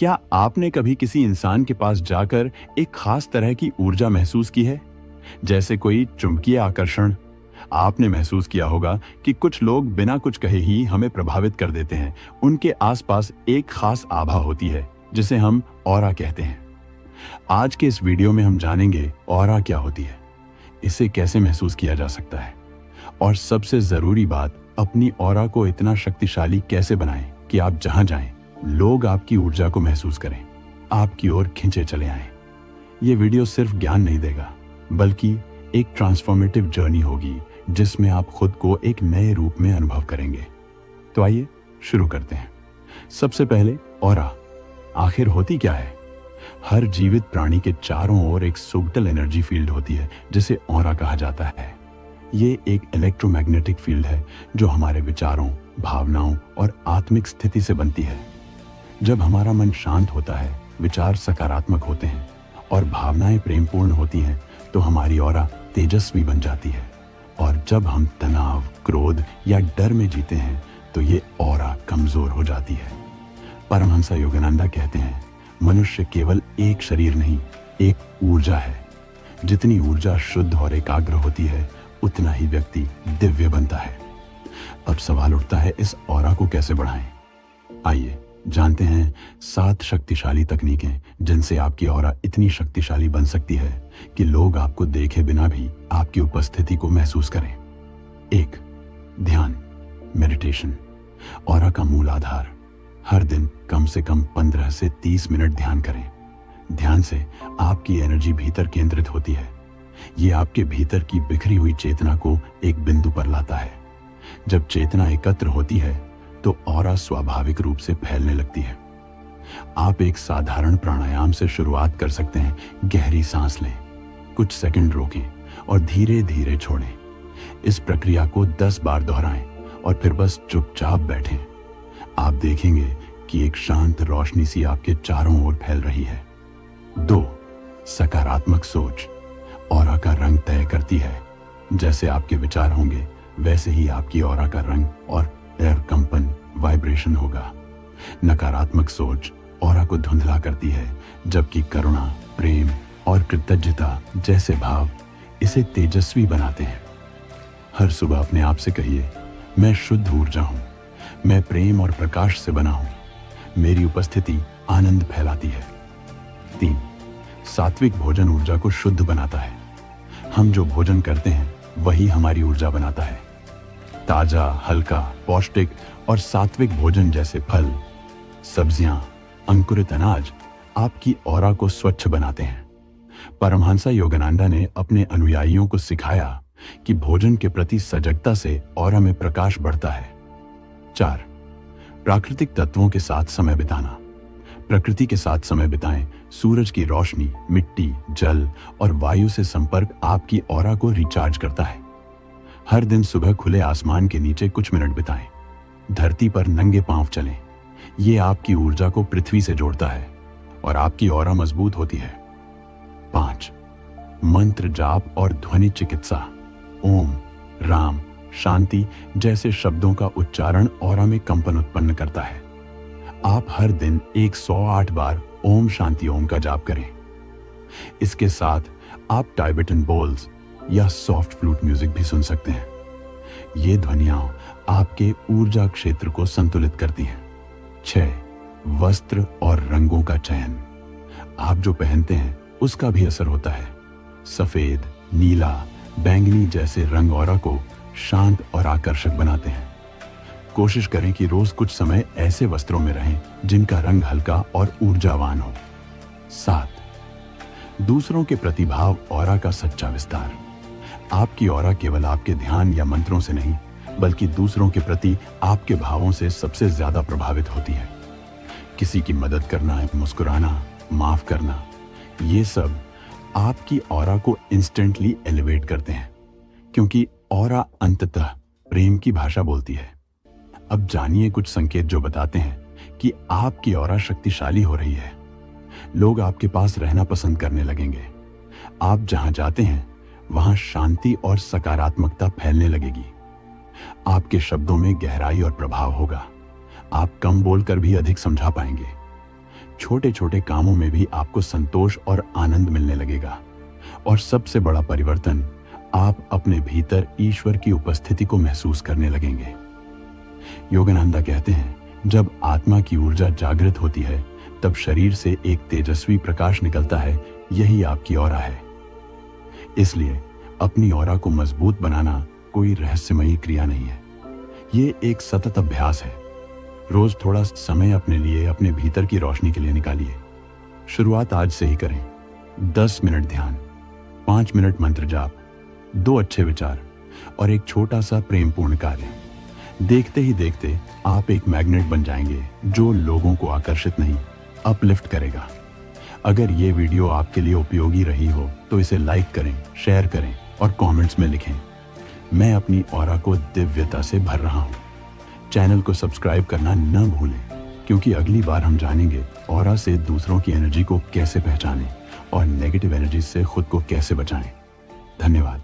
क्या आपने कभी किसी इंसान के पास जाकर एक खास तरह की ऊर्जा महसूस की है, जैसे कोई चुंबकीय आकर्षण? आपने महसूस किया होगा कि कुछ लोग बिना कुछ कहे ही हमें प्रभावित कर देते हैं। उनके आसपास एक खास आभा होती है जिसे हम ऑरा कहते हैं। आज के इस वीडियो में हम जानेंगे ऑरा क्या होती है, इसे कैसे महसूस किया जा सकता है और सबसे जरूरी बात, अपनी ऑरा को इतना शक्तिशाली कैसे बनाएं कि आप जहां जाएं लोग आपकी ऊर्जा को महसूस करें, आपकी ओर खींचे चले आएं। ये वीडियो सिर्फ ज्ञान नहीं देगा, बल्कि एक ट्रांसफॉर्मेटिव जर्नी होगी जिसमें आप खुद को एक नए रूप में अनुभव करेंगे। तो आइए शुरू करते हैं। सबसे पहले ऑरा आखिर होती क्या है? हर जीवित प्राणी के चारों ओर एक सुब्टल एनर्जी फील्ड होती है जिसे ऑरा कहा जाता है। ये एक इलेक्ट्रोमैग्नेटिक फील्ड है जो हमारे विचारों, भावनाओं और आत्मिक स्थिति से बनती है। जब हमारा मन शांत होता है, विचार सकारात्मक होते हैं और भावनाएं प्रेमपूर्ण होती हैं, तो हमारी ऑरा तेजस्वी बन जाती है। और जब हम तनाव, क्रोध या डर में जीते हैं, तो ये ऑरा कमजोर हो जाती है। परमहंस योगानंद कहते हैं, मनुष्य केवल एक शरीर नहीं, एक ऊर्जा है। जितनी ऊर्जा शुद्ध और एकाग्र होती है, उतना ही व्यक्ति दिव्य बनता है। अब सवाल उठता है, इस ऑरा को कैसे बढ़ाएं? आइए जानते हैं 7 शक्तिशाली तकनीकें जिनसे आपकी ऑरा इतनी शक्तिशाली बन सकती है कि लोग आपको देखे बिना भी आपकी उपस्थिति को महसूस करें। 1. ध्यान, मेडिटेशन। ऑरा का मूल आधार, हर दिन कम से कम 15 से 30 मिनट ध्यान करें। ध्यान से आपकी एनर्जी भीतर केंद्रित होती है। ये आपके भीतर की बिखरी हुई चेतना को एक बिंदु पर लाता है। जब चेतना एकत्र होती है तो ऑरा स्वाभाविक रूप से फैलने लगती है। आप एक साधारण प्राणायाम से शुरुआत कर सकते हैं। गहरी सांस लें, कुछ सेकंड रोकें और धीरे धीरे छोड़ें। इस प्रक्रिया को 10 बार दोहराएं और फिर बस चुपचाप बैठें। आप देखेंगे कि एक शांत रोशनी सी आपके चारों ओर फैल रही है। 2. सकारात्मक सोच। ऑरा का रंग तय करती है। जैसे आपके विचार होंगे, वैसे ही आपकी ऑरा का रंग और कंपन, वाइब्रेशन होगा। नकारात्मक सोच ऑरा को धुंधला करती है, जबकि करुणा, प्रेम और कृतज्ञता जैसे भाव इसे तेजस्वी बनाते हैं। हर सुबह अपने आप से कहिए, मैं शुद्ध ऊर्जा हूं, मैं प्रेम और प्रकाश से बना हूं, मेरी उपस्थिति आनंद फैलाती है। 3. सात्विक भोजन ऊर्जा को शुद्ध बनाता है। हम जो भोजन करते हैं वही हमारी ऊर्जा बनाता है। ताजा, हल्का, पौष्टिक और सात्विक भोजन जैसे फल, सब्जियां, अंकुरित अनाज आपकी ऑरा को स्वच्छ बनाते हैं। परमहंस योगानंद ने अपने अनुयायियों को सिखाया कि भोजन के प्रति सजगता से ऑरा में प्रकाश बढ़ता है। 4. प्राकृतिक तत्वों के साथ समय बिताना। प्रकृति के साथ समय बिताएं। सूरज की रोशनी, मिट्टी, जल और वायु से संपर्क आपकी ऑरा को रिचार्ज करता है। हर दिन सुबह खुले आसमान के नीचे कुछ मिनट बिताएं। धरती पर नंगे पांव चलें। ये आपकी ऊर्जा को पृथ्वी से जोड़ता है और आपकी ऑरा मजबूत होती है। 5. मंत्र जाप और ध्वनि चिकित्सा। ओम, राम, शांति जैसे शब्दों का उच्चारण ऑरा में कंपन उत्पन्न करता है। आप हर दिन 108 बार ओम शांति ओम का जाप करें। इसके साथ आप टाइबेटन बोल्स या सॉफ्ट फ्लूट म्यूजिक भी सुन सकते हैं। ये ध्वनियां आपके ऊर्जा क्षेत्र को संतुलित करती हैं। 6. वस्त्र और रंगों का चयन। आप जो पहनते हैं उसका भी असर होता है। सफेद, नीला, बैंगनी जैसे रंग ऑरा को शांत और आकर्षक बनाते हैं। कोशिश करें कि रोज कुछ समय ऐसे वस्त्रों में रहें जिनका रंग हल्का और ऊर्जावान हो। 7. दूसरों के प्रतिभाव ऑरा का सच्चा विस्तार। आपकी ऑरा केवल आपके ध्यान या मंत्रों से नहीं, बल्कि दूसरों के प्रति आपके भावों से सबसे ज्यादा प्रभावित होती है। किसी की मदद करना, मुस्कुराना, माफ करना, ये सब आपकी ऑरा को इंस्टेंटली एलिवेट करते हैं, क्योंकि ऑरा अंततः प्रेम की भाषा बोलती है। अब जानिए कुछ संकेत जो बताते हैं कि आपकी ऑरा शक्तिशाली हो रही है। लोग आपके पास रहना पसंद करने लगेंगे। आप जहां जाते हैं वहां शांति और सकारात्मकता फैलने लगेगी। आपके शब्दों में गहराई और प्रभाव होगा। आप कम बोलकर भी अधिक समझा पाएंगे। छोटे छोटे कामों में भी आपको संतोष और आनंद मिलने लगेगा। और सबसे बड़ा परिवर्तन, आप अपने भीतर ईश्वर की उपस्थिति को महसूस करने लगेंगे। योगानंदा कहते हैं, जब आत्मा की ऊर्जा जागृत होती है तब शरीर से एक तेजस्वी प्रकाश निकलता है। यही आपकी ऑरा है। इसलिए अपनी ऑरा को मजबूत बनाना कोई रहस्यमयी क्रिया नहीं है, ये एक सतत अभ्यास है। रोज थोड़ा समय अपने लिए, अपने भीतर की रोशनी के लिए निकालिए। शुरुआत आज से ही करें। 10 मिनट ध्यान, 5 मिनट मंत्र जाप, 2 अच्छे विचार और एक छोटा सा प्रेमपूर्ण कार्य। देखते ही देखते आप एक मैग्नेट बन जाएंगे जो लोगों को आकर्षित नहीं, अपलिफ्ट करेगा। अगर ये वीडियो आपके लिए उपयोगी रही हो तो इसे लाइक करें, शेयर करें और कमेंट्स में लिखें, मैं अपनी ऑरा को दिव्यता से भर रहा हूँ। चैनल को सब्सक्राइब करना न भूलें, क्योंकि अगली बार हम जानेंगे ऑरा से दूसरों की एनर्जी को कैसे पहचानें और नेगेटिव एनर्जी से खुद को कैसे बचाएं। धन्यवाद।